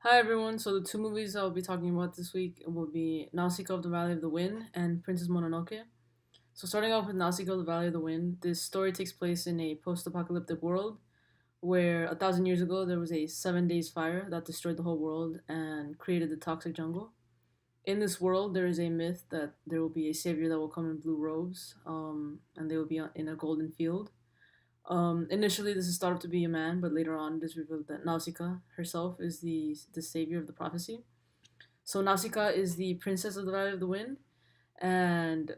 Hi everyone. So the two movies I'll be talking about this week will be Nausicaa of the Valley of the Wind and Princess Mononoke. So starting off with Nausicaa of the Valley of the Wind, this story takes place in a post-apocalyptic world where 1,000 years ago there was a 7 days fire that destroyed the whole world and created the toxic jungle. In this world, there is a myth that there will be a savior that will come in blue robes, and they will be in a golden field. Initially, this is thought of to be a man, but later on, it is revealed that Nausicaa herself is the savior of the prophecy. So Nausicaa is the princess of the Valley of the Wind, and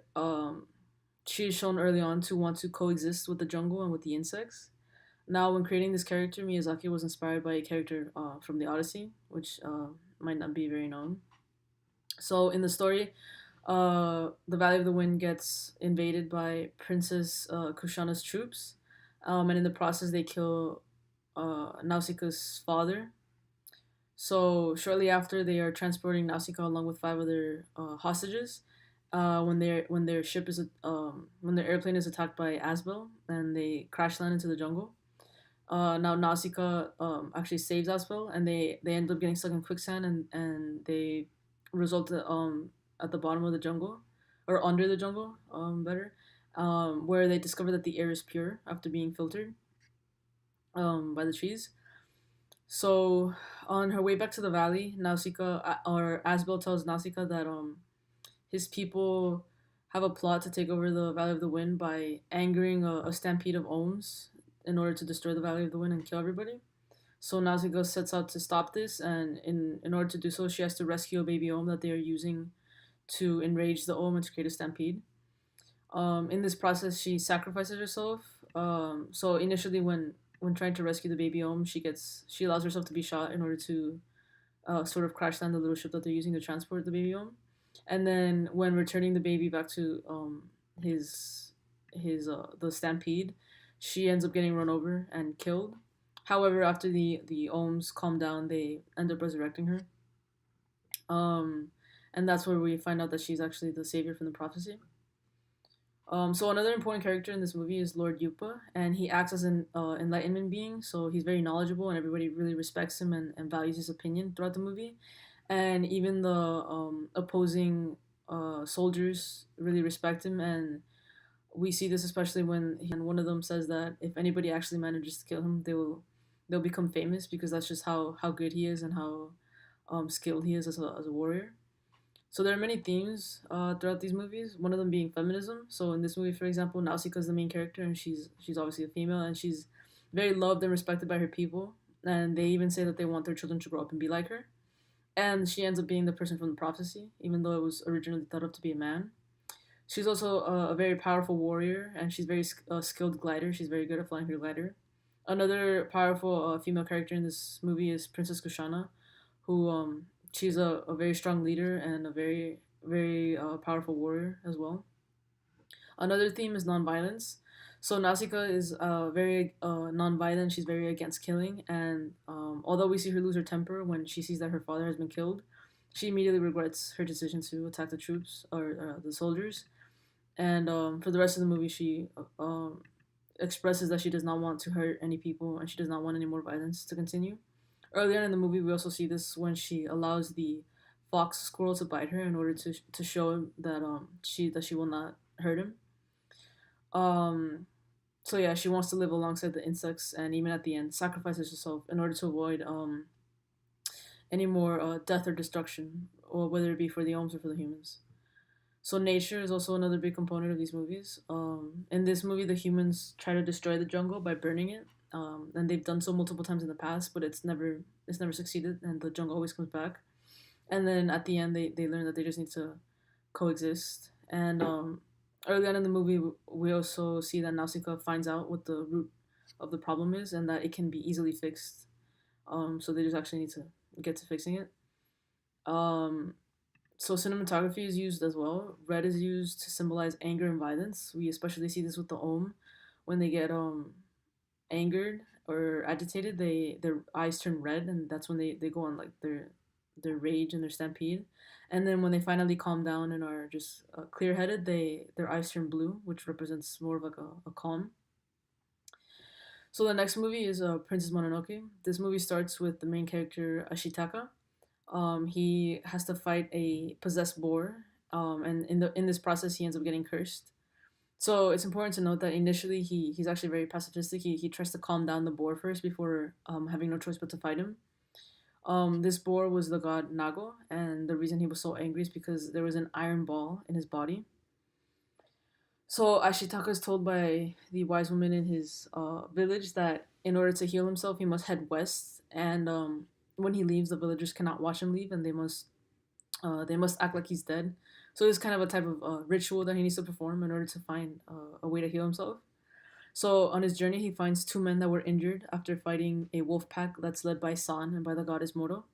she is shown early on to want to coexist with the jungle and with the insects. Now, when creating this character, Miyazaki was inspired by a character from the Odyssey, which might not be very known. So in the story, the Valley of the Wind gets invaded by Princess Kushana's troops, and in the process, they kill Nausicaa's father. So shortly after, they are transporting Nausicaa along with five other hostages. When their airplane is attacked by Asbel and they crash land into the jungle. Now Nausicaa actually saves Asbel and they end up getting stuck in quicksand and they result at the bottom of the jungle or under the jungle better where they discover that the air is pure after being filtered by the trees. So on her way back to the valley, Nausicaa or Asbel tells Nausicaa that his people have a plot to take over the Valley of the Wind by angering a stampede of Ohms in order to destroy the Valley of the Wind and kill everybody. So Nausicaa sets out to stop this, and in order to do so, she has to rescue a baby Ohm that they are using to enrage the Ohm and to create a stampede. In this process, she sacrifices herself. So initially, when trying to rescue the baby Ohm, she allows herself to be shot in order to sort of crash land the little ship that they're using to transport the baby Ohm. And then when returning the baby back to his the stampede, she ends up getting run over and killed. However, after the Ohms calm down, they end up resurrecting her. Um, and that's where we find out that she's actually the savior from the prophecy. So another important character in this movie is Lord Yupa, and he acts as an enlightenment being. So he's very knowledgeable, and everybody really respects him and values his opinion throughout the movie. And even the opposing soldiers really respect him, and we see this especially when one of them says that if anybody actually manages to kill him, they'll become famous because that's just how good he is and how skilled he is as a warrior. So there are many themes throughout these movies. One of them being feminism. So in this movie, for example, Nausicaa is the main character, and she's obviously a female, and she's very loved and respected by her people. And they even say that they want their children to grow up and be like her. And she ends up being the person from the prophecy, even though it was originally thought of to be a man. She's also a very powerful warrior, and she's very skilled glider. She's very good at flying her glider. Another powerful female character in this movie is Princess Kushana, who she's a very strong leader and a very powerful warrior as well. Another theme is nonviolence. So Nausicaa is very nonviolent. She's very against killing, and although we see her lose her temper when she sees that her father has been killed, she immediately regrets her decision to attack the troops or the soldiers. And for the rest of the movie, she expresses that she does not want to hurt any people and she does not want any more violence to continue. Earlier in the movie, we also see this when she allows the fox squirrel to bite her in order to show him that she will not hurt him. Um, so yeah, she wants to live alongside the insects and even at the end sacrifices herself in order to avoid any more death or destruction, or whether it be for the Ohms or for the humans. So nature is also another big component of these movies. In this movie, the humans try to destroy the jungle by burning it, and they've done so multiple times in the past, but it's never succeeded, and the jungle always comes back. And then at the end, they learn that they just need to coexist. And early on in the movie, we also see that Nausicaa finds out what the root of the problem is, and that it can be easily fixed. So they just actually need to get to fixing it. Um, so cinematography is used as well. Red is used to symbolize anger and violence. We especially see this with the Ohm. When they get angered or agitated, their eyes turn red, and that's when they go on like their rage and their stampede. And then when they finally calm down and are just clear headed, their eyes turn blue, which represents more of like a calm. So the next movie is Princess Mononoke. This movie starts with the main character Ashitaka. He has to fight a possessed boar, and in this process, he ends up getting cursed. So it's important to note that initially he's actually very pacifistic. He tries to calm down the boar first before having no choice but to fight him. This boar was the god Nago, and the reason he was so angry is because there was an iron ball in his body. So Ashitaka is told by the wise woman in his village that in order to heal himself, he must head west, and when he leaves, the villagers cannot watch him leave, and they must act like he's dead. So it's kind of a type of ritual that he needs to perform in order to find a way to heal himself. So on his journey, he finds two men that were injured after fighting a wolf pack that's led by San and by the goddess Moro.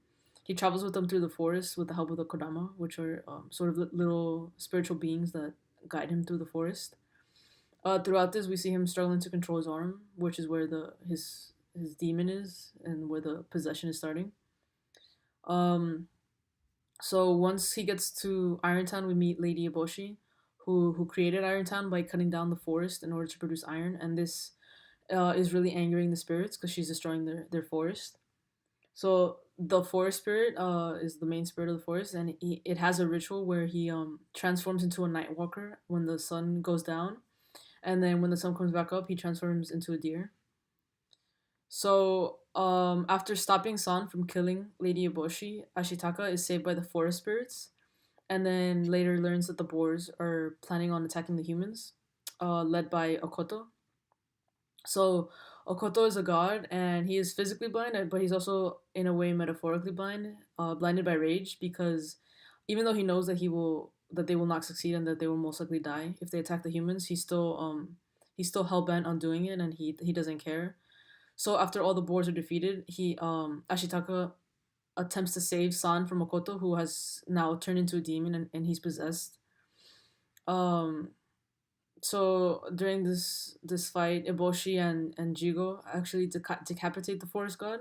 He travels with them through the forest with the help of the Kodama, which are sort of little spiritual beings that guide him through the forest. Throughout this, we see him struggling to control his arm, which is where his demon is and where the possession is starting. Um, so once he gets to Irontown, we meet Lady Eboshi, who created Irontown by cutting down the forest in order to produce iron, and this is really angering the spirits because she's destroying their forest. So the forest spirit is the main spirit of the forest, and it has a ritual where he transforms into a night walker when the sun goes down, and then when the sun comes back up, he transforms into a deer. So after stopping San from killing Lady Eboshi, Ashitaka is saved by the forest spirits, and then later learns that the boars are planning on attacking the humans, led by Okoto. So Okoto is a god, and he is physically blind, but he's also in a way metaphorically blind, blinded by rage because even though he knows that they will not succeed and that they will most likely die if they attack the humans, he's still hell bent on doing it, and he doesn't care. So after all the boars are defeated, he Ashitaka attempts to save San from Okoto, who has now turned into a demon and he's possessed. Um, so during this fight, Eboshi and Jigo actually decapitate the forest god,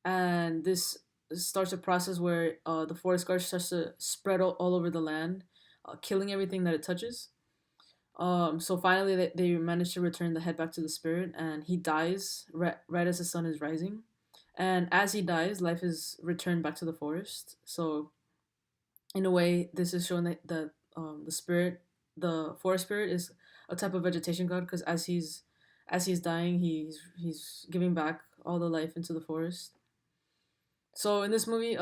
and this starts a process where the forest god starts to spread all over the land, killing everything that it touches. So finally, they manage to return the head back to the spirit, and he dies right as the sun is rising. And as he dies, life is returned back to the forest. So in a way, this is showing that the forest spirit, is a type of vegetation god because as he's dying, he's giving back all the life into the forest. So in this movie,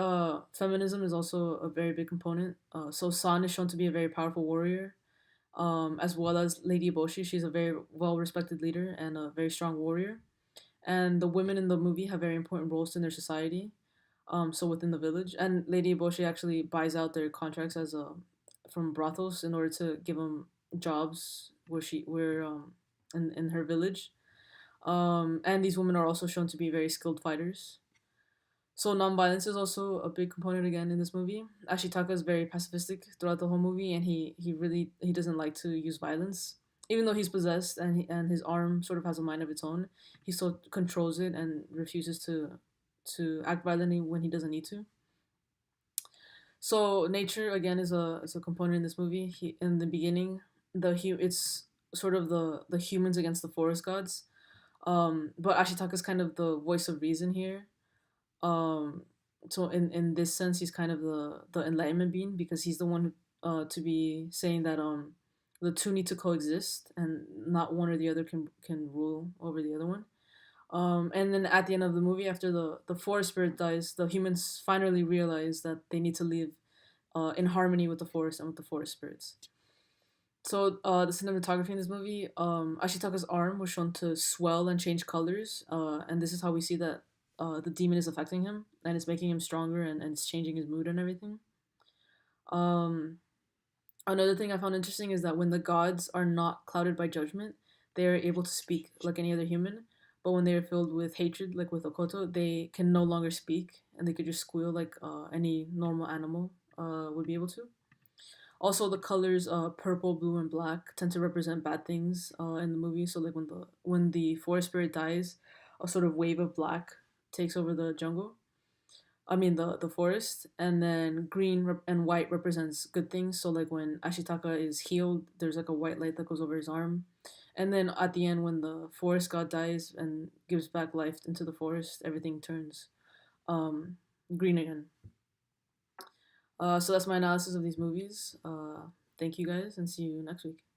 feminism is also a very big component. So San is shown to be a very powerful warrior, as well as Lady Eboshi. She's a very well respected leader and a very strong warrior. And the women in the movie have very important roles in their society. So within the village, and Lady Eboshi actually buys out their contracts as a from brothels in order to give them jobs where in her village. And these women are also shown to be very skilled fighters. So nonviolence is also a big component again in this movie. Ashitaka is very pacifistic throughout the whole movie, and he doesn't like to use violence. Even though he's possessed and his arm sort of has a mind of its own, he still controls it and refuses to act violently when he doesn't need to. So nature again is a component in this movie. In the beginning, it's sort of the humans against the forest gods. But Ashitaka is kind of the voice of reason here. um so in this sense, he's kind of the enlightenment being because he's the one to be saying that the two need to coexist and not one or the other can rule over the other one. And then at the end of the movie, after the forest spirit dies, the humans finally realize that they need to live in harmony with the forest and with the forest spirits. So the cinematography in this movie, Ashitaka's arm was shown to swell and change colors, and this is how we see that the demon is affecting him and it's making him stronger and it's changing his mood and everything. Um, Another thing I found interesting is that when the gods are not clouded by judgment, they are able to speak like any other human. But when they are filled with hatred, like with Okoto, they can no longer speak and they could just squeal like any normal animal would be able to. Also, the colors purple, blue, and black tend to represent bad things in the movie. So, like when the forest spirit dies, a sort of wave of black takes over the jungle. I mean the forest, and then and white represents good things. So, like when Ashitaka is healed, there's like a white light that goes over his arm, and then at the end, when the forest god dies and gives back life into the forest, everything turns um, green again. So that's my analysis of these movies. Thank you guys, and see you next week.